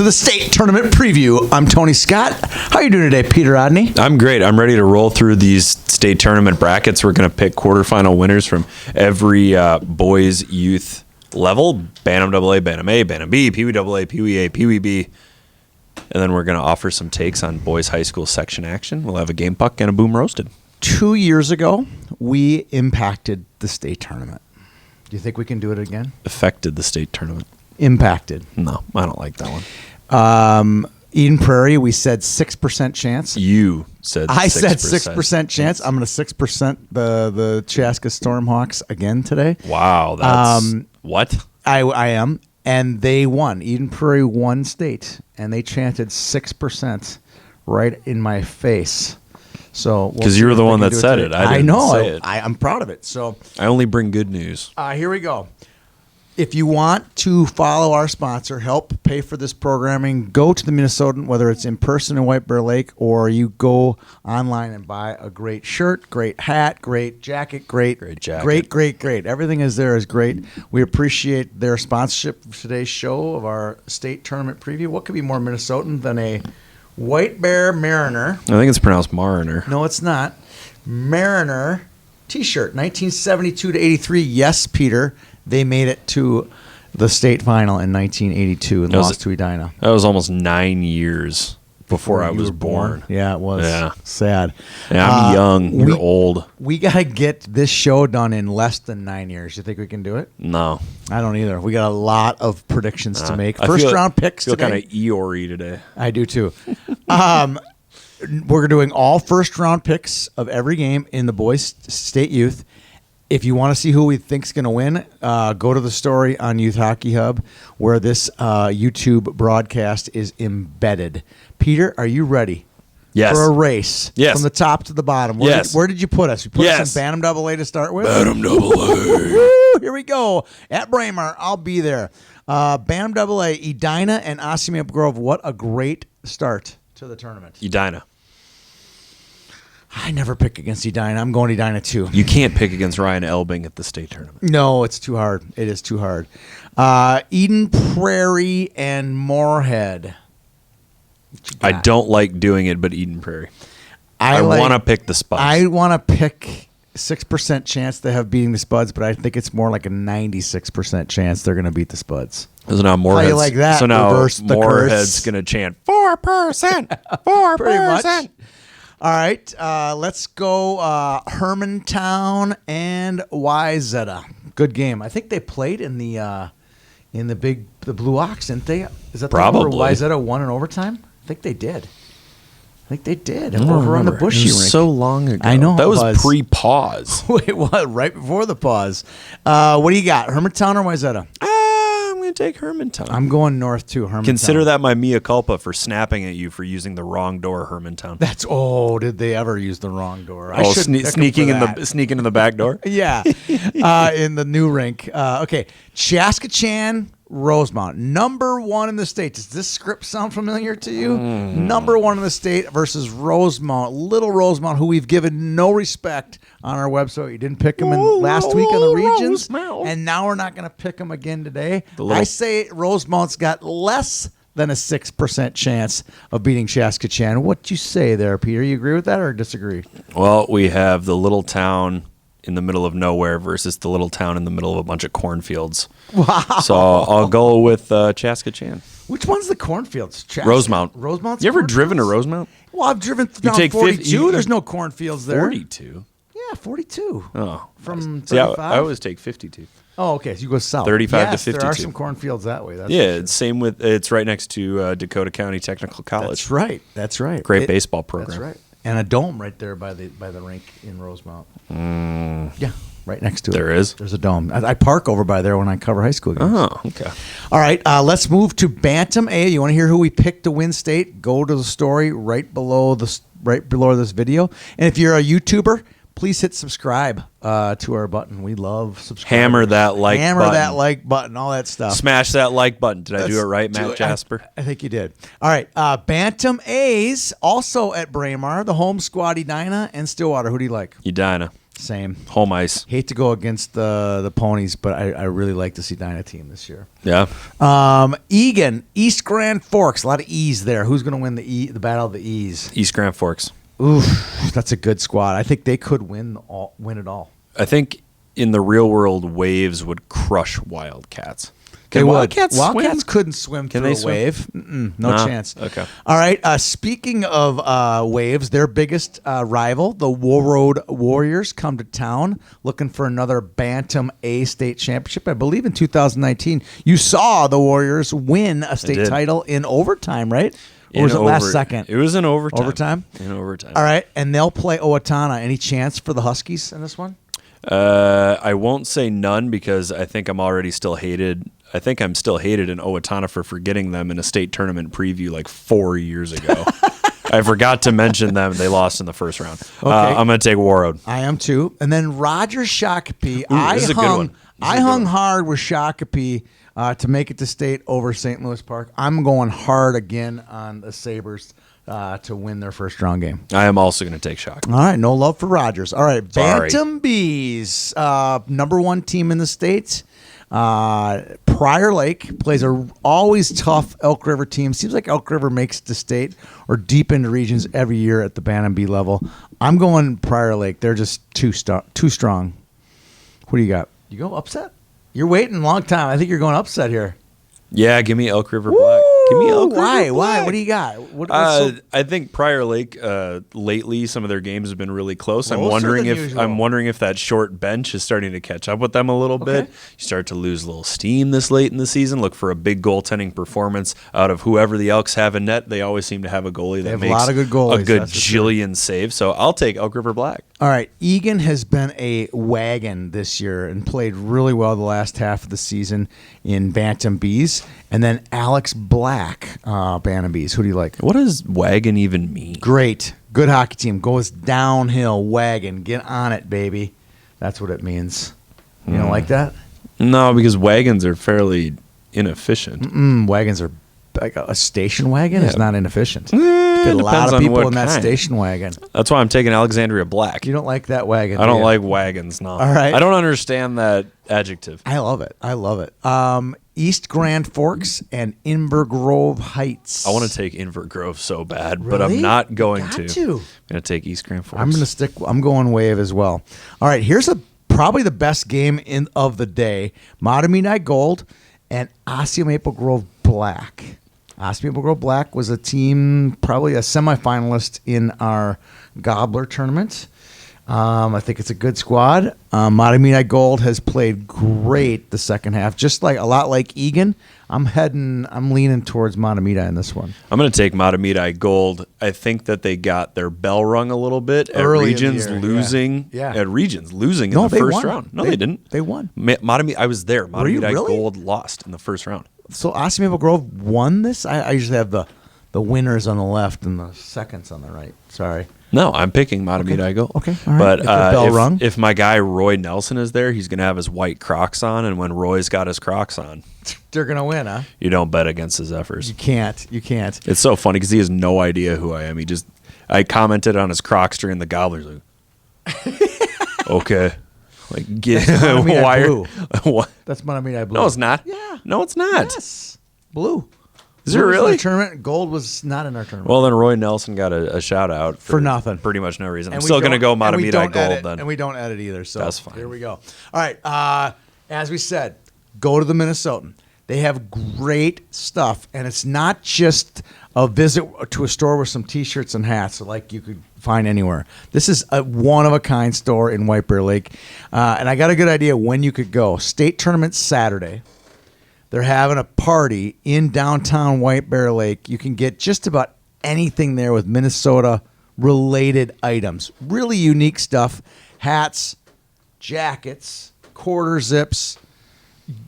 to the state tournament preview. I'm Tony Scott. How are you doing today, Peter Odney? I'm great. I'm ready to roll through these state tournament brackets. We're going to pick quarterfinal winners from every boys youth level: Bantam AA, Bantam A, Bantam B, Peewee AA, Peewee A, Peewee B. And then we're going to offer some takes on boys high school section action. We'll have a game puck and a boom roasted. 2 years ago, we impacted the state tournament. Do you think we can do it again? Affected the state tournament. Impacted. No, I don't like that one. Eden Prairie, we said 6% chance. You said 6%. I said 6% chance. I'm going to 6% the Chaska Stormhawks again today. Wow, that's what? I am. And they won. Eden Prairie won state, and they chanted 6% right in my face. So because you were the one that said it. I know. Say it. I'm proud of it. So I only bring good news. here we go. If you want to follow our sponsor, help pay for this programming, go to the Minnesotan, whether it's in person in White Bear Lake or you go online and buy a great shirt, great hat, great jacket, great jacket. Great. Everything is there is great. We appreciate their sponsorship of today's show of our state tournament preview. What could be more Minnesotan than a White Bear Mariner? I think it's pronounced Mariner. No, it's not. Mariner T-shirt, 1972 to 83. Yes, Peter. They made it to the state final in 1982 and lost to Edina. That was almost 9 years before I was born. Yeah, it was. Yeah. Sad. Yeah, I'm young. You're old. We got to get this show done in less than 9 years. You think we can do it? No. I don't either. We got a lot of predictions to make. First round picks today. I feel today. kind of Eeyore-y today. I do too. We're doing all first round picks of every game in the boys state youth. If you want to see who we think's going to win, go to the story on Youth Hockey Hub where this YouTube broadcast is embedded. Peter, are you ready? Yes. For a race? Yes. From the top to the bottom. Where did you put us? You put us in Bantam AA to start with? Bantam AA. Here we go. At Braemar, I'll be there. Bantam AA, Edina and Ossium Grove. What a great start to the tournament. Edina. I never pick against Edina. I'm going Edina too. You can't pick against Ryan Elbing at the state tournament. No, it's too hard. It is too hard. Eden Prairie and Moorhead. I don't like doing it, but Eden Prairie. I like- want to pick the Spuds. I want to pick 6% chance they have beating the Spuds, but I think it's more like a 96% chance they're going to beat the Spuds. So now Moorhead's, How you like that? So now Reverse the Moorhead's curse. going to chant 4%, 4%. Pretty much. All right, let's go Hermantown and Wyzetta. Good game. I think they played in the Blue Ox, didn't they? Is that Probably. the where Wyzetta won in overtime? I think they did. Over on the Bushy It was rink. so long ago. I know that it was pre-pause. Wait, what? Right before the pause. What do you got? Hermantown or Wyzetta? I'm going to take Hermantown. I'm going north too. Hermantown. Consider that my mea culpa for snapping at you for using the wrong door, Hermantown. Did they ever use the wrong door? Sneaking in the back door. Yeah, in the new rink. Okay, Chaskatchan, Rosemount, number one in the state. Does this script sound familiar to you? Number one in the state versus Rosemount, Little Rosemount, who we've given no respect on our website. You didn't pick them last week in the regions, Rosemount. and now we're not going to pick them again today. I say Rosemount's got less than a 6% chance of beating Chaskatchan. What you say there, Peter? You agree with that or disagree? Well, we have the little town in the middle of nowhere versus the little town in the middle of a bunch of cornfields. Wow. So I'll go with Chaskatchan. Which one's the cornfields? Rosemount. Rosemount's You ever cornfields? driven to Rosemount? Well, I've driven down take 42. There's no cornfields there. 42. Yeah, 42. Oh. From See, I 35? always take 52. Oh, okay. So you go south. 35 to yes, there are 52. some cornfields that way. That's Yeah, for sure. it's same with it's right next to Dakota County Technical College. That's right. Great baseball program. That's right. And a dome right there by the rink in Rosemount. Yeah, right next to it. There is? There's a dome. I park over by there when I cover high school games. Oh, okay. All right, let's move to Bantam A. You want to hear who we picked to win state? Go to the story right below this video. And if you're a YouTuber, please hit subscribe to our button. We love subscribe. Hammer that like button. that like button, all that stuff. Smash that like button. Did I do it right, Matt Jasper? I think you did. All right. Bantam A's also at Braemar, the home squad Edina and Stillwater. Who do you like? Edina. Same. Home ice. Hate to go against the ponies, but I really like to see Dyna team this year. Yeah. Egan, East Grand Forks. A lot of E's there. Who's going to win the Battle of the E's? East Grand Forks. Oof, that's a good squad. I think they could win it all. I think in the real world, Waves would crush Wildcats. They would. Wildcats Wildcats couldn't swim Can through they a swim? wave. No Nah. chance. Okay. All right. Speaking of Waves, their biggest rival, the Road Warriors, come to town looking for another Bantam A state championship. I believe in 2019, you saw the Warriors win a state did. title in overtime, right? Or was it last second? It was in overtime. Overtime? In overtime. All right. And they'll play Owatonna. Any chance for the Huskies in this one? I won't say none because I think I'm already still hated. I think I'm still hated in Owatonna for forgetting them in a state tournament preview like 4 years ago. I forgot to mention them. They lost in the first round. Okay. I'm going to take Warroad. I am too. And then Roger Shakopee. This is a good one. I hung hard with Shakopee to make it to state over St. Louis Park. I'm going hard again on the Sabres to win their first round game. I am also going to take Shock. All right, no love for Rogers. All right, Sorry. Bantam Bees, number one team in the state. Prior Lake plays a always tough Elk River team. Seems like Elk River makes it to state or deep into regions every year at the Bantam B level. I'm going Prior Lake. They're just too strong. What do you got? You go upset? You're waiting a long time. I think you're going upset here. Yeah, give me Elk River Black. Give me Elk River Why? Black. What do you got? What's I think Prior Lake lately some of their games have been really close. I'm Closer wondering than if usual. that short bench is starting to catch up with them a little bit. Okay. You start to lose a little steam this late in the season. Look for a big goaltending performance out of whoever the Elks have in net. They always seem to have a goalie that have a makes lot of good goalies, a good that's for sure. jillion saves. So I'll take Elk River Black. All right, Egan has been a wagon this year and played really well the last half of the season in Bantam Bees. And then Alex Black, Bantam Bees. Who do you like? What does wagon even mean? Great. Good hockey team. Goes downhill, wagon. Get on it, baby. That's what it means. You don't like that? No, because wagons are fairly inefficient. Wagons are like a station wagon is not inefficient. It Get a lot depends of on people what in that kind. station wagon. That's why I'm taking Alexandria Black. You don't like that wagon. I don't do you? like wagons, no. All right. I don't understand that adjective. I love it. I love it. East Grand Forks and Inver Grove Heights. I want to take Invert Grove so bad, but Really? I'm not going Got to. to. I'm going to take East Grand Forks. I'm going Wave as well. All right, here's probably the best game of the day. Matamidi Gold and Osseo Maple Grove Black. Osseo Maple Grove Black was a team, probably a semifinalist in our Gobbler tournament. I think it's a good squad. Matamidi Gold has played great the second half, just like a lot like Egan. I'm leaning towards Matamidi in this one. I'm going to take Matamidi Gold. I think that they got their bell rung a little bit at Early in the Regions year, yeah. losing. Yeah. At Regions losing in No, the they first won. round. No, they didn't. They won. Matamidi, I was there. you Matamidi really? Gold lost in the first round. So Osseo Maple Grove won this? I usually have the winners on the left and the seconds on the right. Sorry. No, I'm picking Matamidi Gold. Okay, all right. But Get the bell rung. if my guy Roy Nelson is there, he's going to have his white Crocs on, and when Roy's got his Crocs on, They're going to win, huh? you don't bet against his efforts. You can't. It's so funny because he has no idea who I am. I commented on his Crocs during the Gobblers. Like, okay. Like, get Matamidi why? Blue. What? That's Matamidi Blue. No, it's not. Yeah. No, it's not. Yes. Blue. Is it Blue was in really? our tournament. Gold was not in our tournament. Well, then Roy Nelson got a shout out For nothing. Pretty much no reason. I'm And we still going to don't- go and we Matamidi don't Gold edit, then. And we don't edit either. So That's fine. Here we go. All right. As we said, go to the Minnesotan. They have great stuff, and it's not just a visit to a store with some T-shirts and hats like you could find anywhere. This is a one-of-a-kind store in White Bear Lake, and I got a good idea when you could go. State tournament Saturday. They're having a party in downtown White Bear Lake. You can get just about anything there with Minnesota-related items. Really unique stuff. Hats, jackets, quarter zips,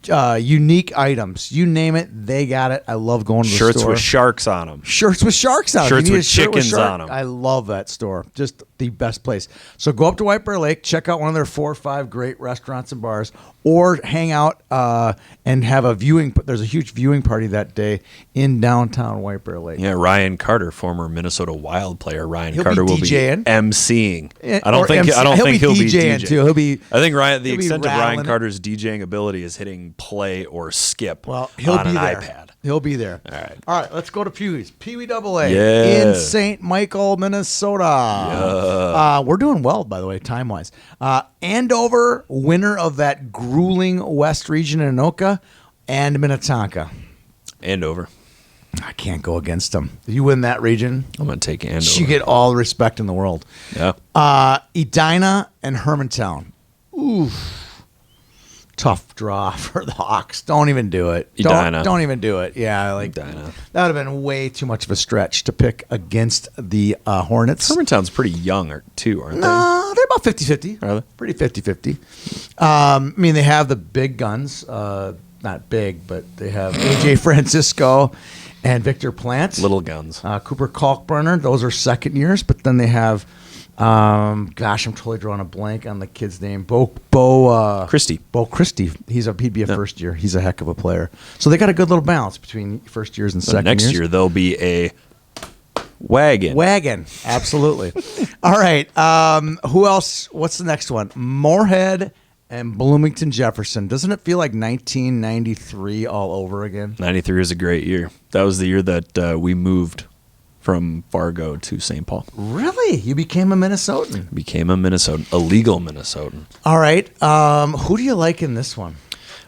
unique items. You name it, they got it. I love going to the store. Shirts with sharks on them. Shirts with sharks on them. Shirts You need with a shirt chickens shark. on 'em. I love that store. Just the best place. So go up to White Bear Lake, check out one of their 4 or 5 great restaurants and bars, or hang out and have a viewing. There's a huge viewing party that day in downtown White Bear Lake. Yeah, Ryan Carter, former Minnesota Wild player. He'll Carter be will DJing. be emceeing. Yeah, I don't or think MC. he'll be DJing DJing too. I think the he'll be extent of Ryan rattling it. Carter's DJing ability is hitting play or skip He'll on be an there. iPad. He'll be there. All right. Let's go to Peewee's. Peewee AA Yeah. in St. Michael, Minnesota. We're doing well, by the way, time-wise. Andover, winner of that grueling West region in Anoka, and Minnetonka. Andover. I can't go against them. If you win that region, I'm going to take Andover. you get all the respect in the world. Yeah. Edina and Hermantown. Oof. Tough draw for the Hawks. Don't even do it. Edina. Don't even do it. Yeah, Edina. That would have been way too much of a stretch to pick against the Hornets. Hermantown's pretty young, too, aren't they? No, they're about 50-50. Are they? Pretty 50-50. I mean, they have the big guns. Not big, but they have A.J. Francisco and Victor Plant. Little guns. Cooper Kalkbrenner. Those are second years. But then they have, I'm totally drawing a blank on the kid's name. Bo Christie. Bo Christie. He'd be a first year. He's a heck of a player. So they got a good little balance between first years and second years. Next year, there'll be a wagon. Absolutely. All right. Who else? What's the next one? Moorhead and Bloomington Jefferson. Doesn't it feel like 1993 all over again? 93 was a great year. That was the year that we moved from Fargo to St. Paul. Really? You became a Minnesotan? Became a Minnesotan, a legal Minnesotan. All right. Who do you like in this one?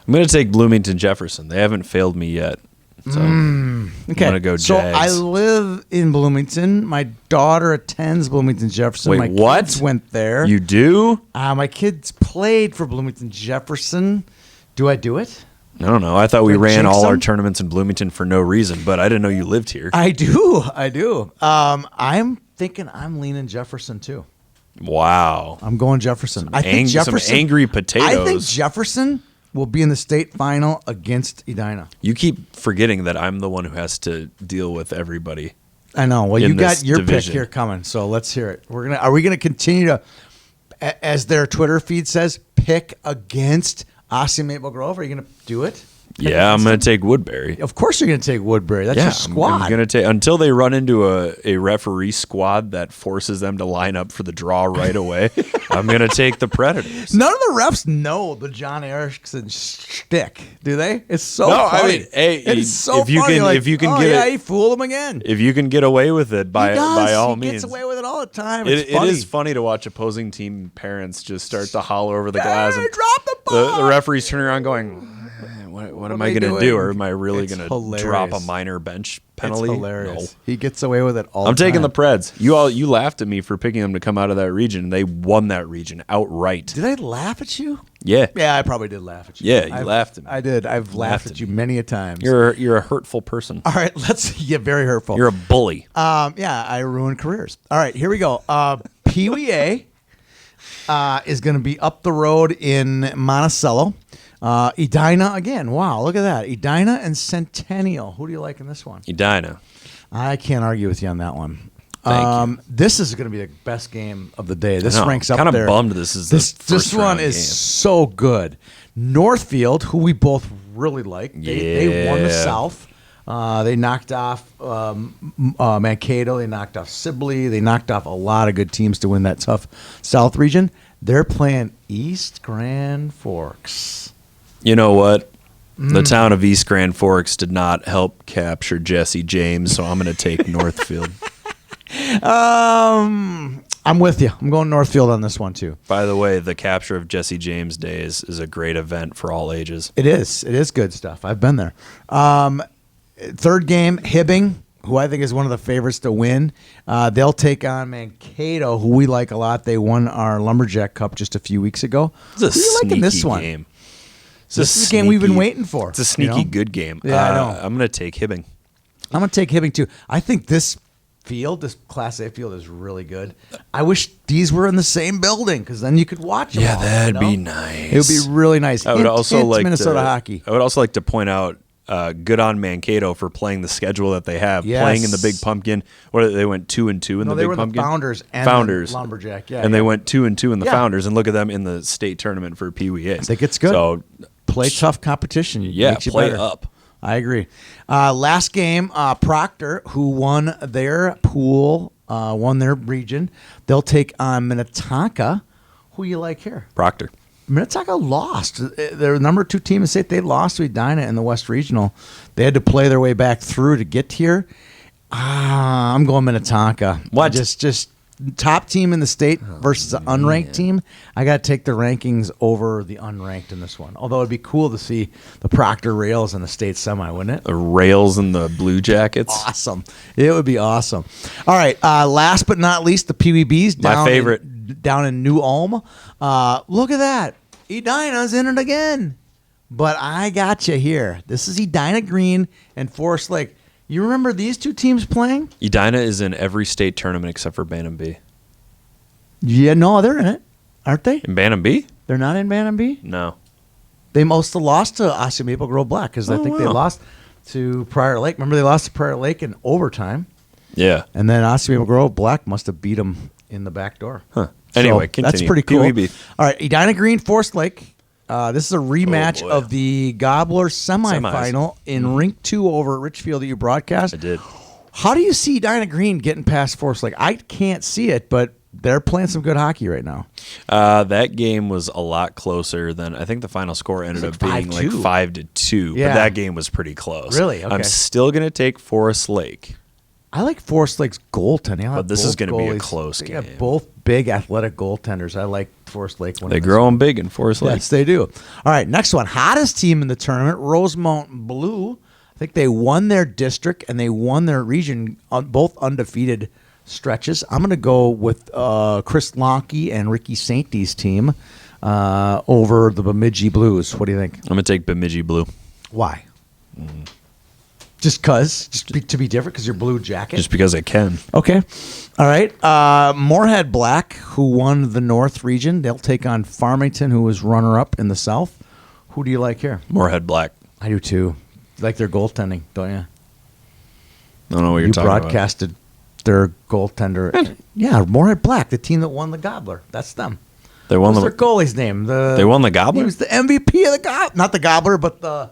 I'm going to take Bloomington Jefferson. They haven't failed me yet. So Okay. I'm going to go Jags. So I live in Bloomington. My daughter attends Bloomington Jefferson. Wait, my what? kids went there. You do? My kids played for Bloomington Jefferson. Do I do it? I don't know. I thought we Do I ran jinx all our them? tournaments in Bloomington for no reason, but I didn't know you lived here. I do. I'm thinking I'm leaning Jefferson too. Wow. I'm going Jefferson. I think Jefferson. Some angry potatoes. I think Jefferson will be in the state final against Edina. You keep forgetting that I'm the one who has to deal with everybody. I know. Well, in you got this your division. pick here coming, so let's hear it. Are we gonna continue to, as their Twitter feed says, pick against Osseo Maple Grove? Are you gonna do it? Yeah, I'm going to take Woodbury. Of course, you're gonna take Woodbury. That's your squad. I'm going to take until they run into a referee squad that forces them to line up for the draw right away. I'm going to take the Predators. None of the refs know the John Erickson shtick, do they? It's so funny. I mean, hey, it's so if you funny. can, Like, if you can oh, get yeah, it, he fooled him again. if you can get away with it by all he means, gets away with it all the time. it It's is funny to watch opposing team parents just start to holler over the Hey, glass. And drop the ball. the referees turning around going, what am I they going to doing? do? Or am I really It's going to hilarious. drop a minor bench penalty? It's hilarious. No. He gets away with it all I'm the time. taking the Preds. You laughed at me for picking them to come out of that region. They won that region outright. Did I laugh at you? Yeah. Yeah, I probably did laugh at you. Yeah, you laughed at me. I did. I've laughed at you many a times. You're a hurtful person. All right, let's get very hurtful. You're a bully. Yeah, I ruined careers. All right, here we go. Peewee A is going to be up the road in Monticello. Edina again. Wow, look at that. Edina and Centennial. Who do you like in this one? Edina. I can't argue with you on that one. Thank you. This is going to be the best game of the day. This I know. ranks up Kinda there. bummed this is the this first one round is game. so good. Northfield, who we both really like, they won the Yeah. South. They knocked off Mankato. They knocked off Sibley. They knocked off a lot of good teams to win that tough South region. They're playing East Grand Forks. You know what? The town of East Grand Forks did not help capture Jesse James, so I'm going to take Northfield. I'm with you. I'm going Northfield on this one too. By the way, the capture of Jesse James Day is a great event for all ages. It is. It is good stuff. I've been there. Third game, Hibbing, who I think is one of the favorites to win. They'll take on Mankato, who we like a lot. They won our Lumberjack Cup just a few weeks ago. It's a Who you like in this sneaky one? game. This is a game we've been waiting for. It's a sneaky you know? good game. Yeah, I know. I'm going to take Hibbing. I'm going to take Hibbing too. I think this field, this Class A field, is really good. I wish these were in the same building because then you could watch them. Yeah, all, that'd you be know? nice. It would be really nice. I would also like Minnesota to, hockey. I would also like to point out good on Mankato for playing the schedule that they have, Yes. playing in the Big Pumpkin. What they went 2-2 in the they Big were Pumpkin. the Founders and Founders. the Lumberjack. Yeah, and they went 2-2 in the Yeah. Founders, and look at them in the state tournament for Peewee A. I think it's good. So Play tough competition. yeah, Makes you play better. up. I agree. Last game, Proctor, who won their pool, won their region. They'll take on Minnetonka. Who you like here? Proctor. Minnetonka lost. Their number 2 team in the state. They lost to Edina in the West Regional. They had to play their way back through to get here. I'm going Minnetonka. What? Just top team in the state versus an unranked team. I got to take the rankings over the unranked in this one. Although it'd be cool to see the Proctor Rails in the state semi, wouldn't it? The Rails and the Blue Jackets. Awesome. It would be awesome. All right. Last but not least, the Peewee B's My favorite. down in New Ulm. Look at that. Edina's in it again. But I got you here. This is Edina Green and Forest Lake. You remember these 2 teams playing? Edina is in every state tournament except for Bantam B. Yeah, no, they're in it, aren't they? In Bantam B? They're not in Bantam B? No. They must have lost to Osseo Maple Grove Black because I think they wow. lost to Prior Lake. Remember, they lost to Prior Lake in overtime. Yeah. And then Osseo Maple Grove Black must have beat them in the back door. Huh. Anyway, So, continue. that's pretty cool. Peewee B. All right, Edina Green, Forest Lake. This is a rematch boy. of the Gobbler semifinal in Rink 2 over at Richfield that you broadcast. I did. How do you see Edina Green getting past Forest Lake? I can't see it, but they're playing some good hockey right now. That game was a lot closer than I think the final score ended up being 5-2. like 5-2. Yeah. But that game was pretty close. Really? Okay. I'm still gonna take Forest Lake. I like Forest Lake's goaltending. But this is gonna be a close They game. got both big athletic goaltenders. I like Forest Lake. They grow them big in Forest Lake. Yes, they do. All right, next one. Hottest team in the tournament, Rosemount Blue. I think they won their district and they won their region on both undefeated stretches. I'm going to go with Chris Lonkey and Ricky Sainty's team over the Bemidji Blues. What do you think? I'm gonna take Bemidji Blue. Why? Just because? To be different because you're Blue Jacket? Just because I can. Okay. All right. Moorhead Black, who won the North region. They'll take on Farmington, who was runner-up in the South. Who do you like here? Moorhead Black. I do, too. You like their goaltending, don't you? I don't know what you're You talking broadcasted their goaltender. Yeah, Moorhead Black, the team that won the Gobbler. That's them. about. They won What's the their goalie's name? They won the Gobbler? He was the MVP of the Gobbler. Not the Gobbler, but the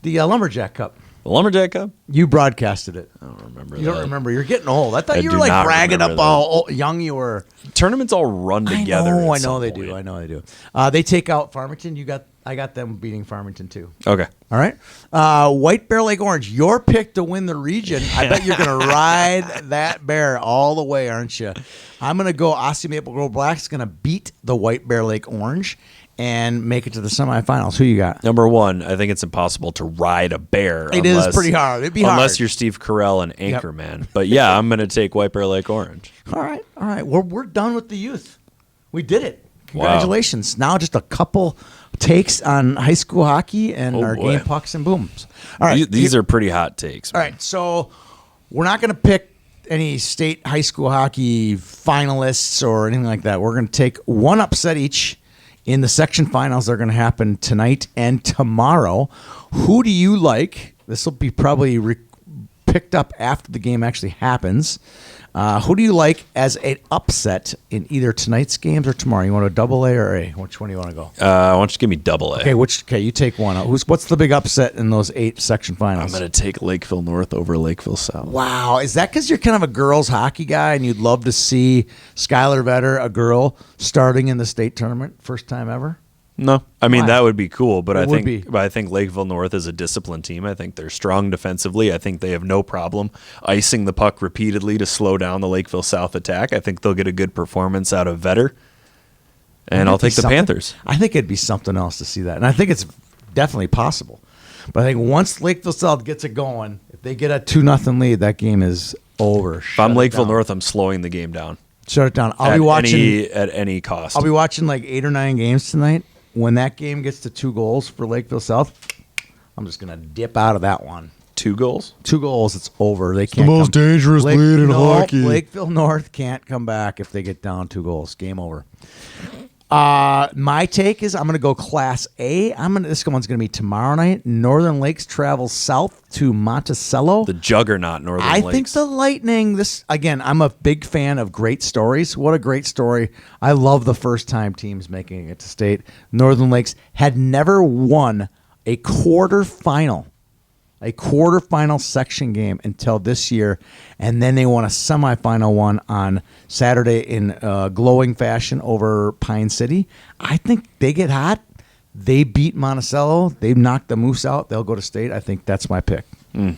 Lumberjack Cup. The Lumberjack Cup? You broadcasted it. I don't remember You that. don't remember. You're getting old. I thought I you do were like not bragging up remember how young you were. Tournaments all run together. I know they do. I know they do. They take out Farmington. I got them beating Farmington too. Okay. All right. White Bear Lake Orange, your pick to win the region. I bet you're going to ride that bear all the way, aren't you? I'm going to go Osseo Maple Grove Black's going to beat the White Bear Lake Orange and make it to the semifinals. Who you got? Number one, I think it's impossible to ride a bear. It is pretty hard. It'd be hard. Unless you're Steve Carell and Anchorman. But yeah, I'm going to take White Bear Lake Orange. All right. We're done with the youth. We did it. Congratulations. Now just a couple takes on high school hockey and our game pucks and booms. All right. These are pretty hot takes. All right. So we're not going to pick any state high school hockey finalists or anything like that. We're going to take one upset each in the section finals. They're going to happen tonight and tomorrow. Who do you like? This will be probably picked up after the game actually happens. Who do you like as an upset in either tonight's games or tomorrow? You want a double A or A? Which one do you want to go? I want you to give me double A. Okay, you take one. What's the big upset in those 8 section finals? I'm going to take Lakeville North over Lakeville South. Wow. Is that because you're kind of a girls hockey guy and you'd love to see Skylar Vetter, a girl, starting in the state tournament? First time ever? No. I mean, Why? that would be cool, but It would be. I think Lakeville North is a disciplined team. I think they're strong defensively. I think they have no problem icing the puck repeatedly to slow down the Lakeville South attack. I think they'll get a good performance out of Vetter. And I'll take the Panthers. I think it'd be something else to see that. And I think it's definitely possible. But I think once Lakeville South gets it going, if they get a 2-0 lead, that game is over. If I'm Lakeville North, I'm slowing the game down. Shut it down. I'll be watching at any cost. I'll be watching like 8 or 9 games tonight. When that game gets to 2 goals for Lakeville South, I'm just going to dip out of that one. 2 goals? 2 goals, it's over. They can't. The most dangerous lead in hockey. Lakeville North can't come back if they get down 2 goals. Game over. My take is I'm going to go Class A. This one's going to be tomorrow night. Northern Lakes travels south to Monticello. The juggernaut Northern I Lakes. think the Lightning. I'm a big fan of great stories. What a great story! I love the first time teams making it to state. Northern Lakes had never won a quarterfinal section game until this year, and then they won a semifinal one on Saturday in glowing fashion over Pine City. I think they get hot. They beat Monticello. They knocked the Moose out. They'll go to state. I think that's my pick. You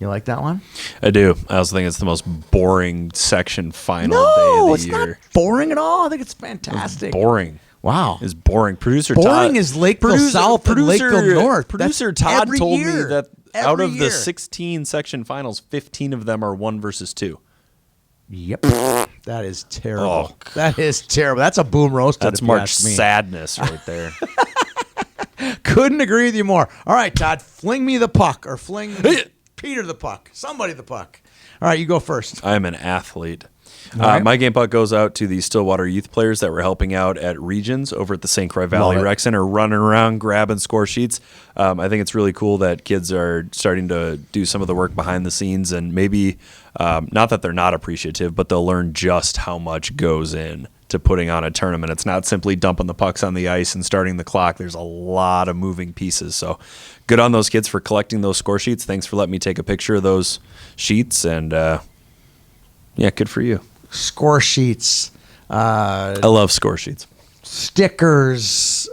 like that one? I do. I also think it's the most boring section final day No, of the it's year. not boring at all. I think it's fantastic. It's boring. Wow. Is boring. Producer Boring Todd, is Lakeville South and Lakeville North. Producer That's Todd every told me year. that out Every of the year. 16 section finals, 15 of them are 1 versus 2. Yep. That is terrible. Oh, that is terrible. That's a boom roasted. That's if you March ask me. sadness right there. Couldn't agree with you more. All right, Todd, fling me the puck or fling Peter the puck. Somebody the puck. All right, you go first. I am an athlete. right. My game puck goes out to the Stillwater youth players that were helping out at Regions over at the St. Croix Valley Love it. Rec Center, running around, grabbing score sheets. I think it's really cool that kids are starting to do some of the work behind the scenes, and maybe not that they're not appreciative, but they'll learn just how much goes in to putting on a tournament. It's not simply dumping the pucks on the ice and starting the clock. There's a lot of moving pieces. So good on those kids for collecting those score sheets. Thanks for letting me take a picture of those sheets, and yeah, good for you. Score sheets, I love score sheets. stickers,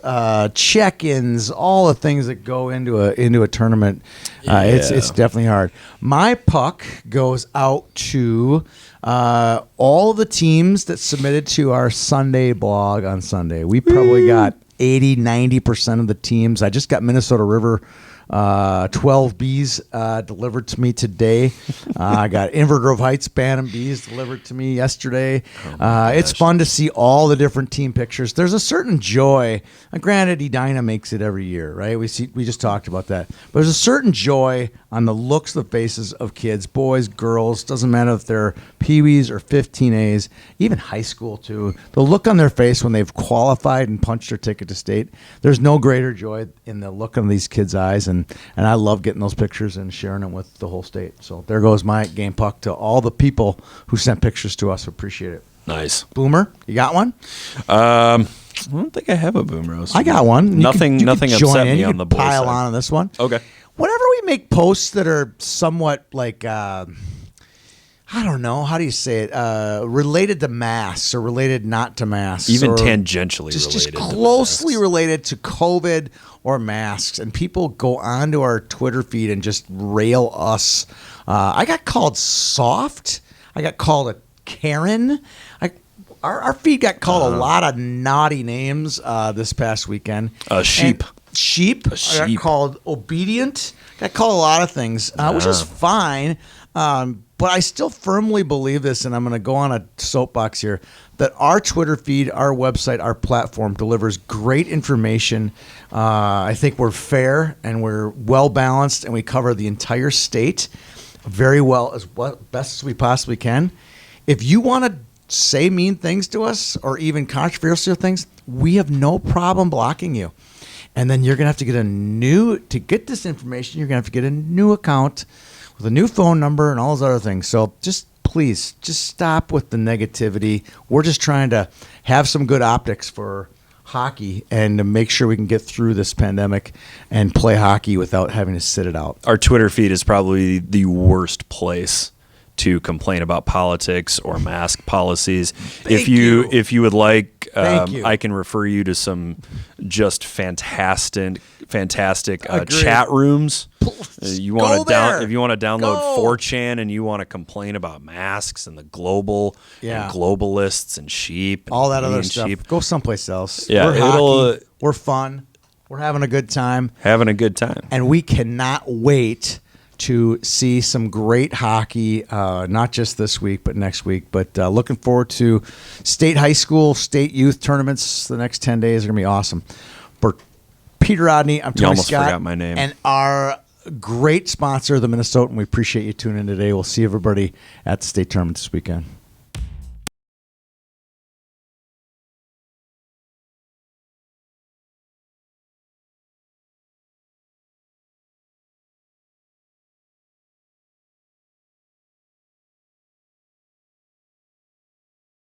check-ins, all the things that go into a tournament. It's definitely hard. My puck goes out to all of the teams that submitted to our Sunday blog on Sunday. We probably got 80-90% of the teams. I just got Minnesota River 12 Bs delivered to me today. I got Invergrove Heights Bantam Bs delivered to me yesterday. It's fun to see all the different team pictures. There's a certain joy. Granted, Edina makes it every year, right? We just talked about that. But there's a certain joy on the looks of the faces of kids, boys, girls. Doesn't matter if they're Peewees or 15As, even high school too. The look on their face when they've qualified and punched their ticket to state. There's no greater joy in the look on these kids' eyes. And I love getting those pictures and sharing them with the whole state. So there goes my game puck to all the people who sent pictures to us. Appreciate it. Nice. Boomer, you got one? I don't think I have a boom roast. I got one. Nothing join upset in. me You on can the boy pile side. on this one. Okay. Whenever we make posts that are somewhat like I don't know, how do you say it? Related to masks or related not to masks. Even or tangentially just related. to closely masks. related to COVID or masks. And people go onto our Twitter feed and just rail us. I got called soft. I got called a Karen. Our feed got called a lot of naughty names this past weekend. Sheep. Sheep. I got sheep. called obedient. Got called a lot of things, which is fine. But I still firmly believe this, and I'm going to go on a soapbox here, that our Twitter feed, our website, our platform delivers great information. I think we're fair and we're well-balanced, and we cover the entire state very well, best as we possibly can. If you want to say mean things to us or even controversial things, we have no problem blocking you. And then you're going to have to to get this information, you're going to have to get a new account with a new phone number and all those other things. So please stop with the negativity. We're just trying to have some good optics for hockey and to make sure we can get through this pandemic and play hockey without having to sit it out. Our Twitter feed is probably the worst place to complain about politics or mask policies. If you would like, I can refer you to some just fantastic chat rooms. You want to if you want to download 4chan and you want to complain about masks and the global and globalists and sheep and all that other eating stuff. sheep. Go someplace else. Yeah, we're hockey. We're fun. We're having a good time. And we cannot wait to see some great hockey, not just this week, but next week. But looking forward to state high school, state youth tournaments. The next 10 days are going to be awesome. For Peter Rodney, I'm Tony You almost Scott. forgot my name. And our great sponsor, the Minnesotan. We appreciate you tuning in today. We'll see everybody at the state tournament this weekend.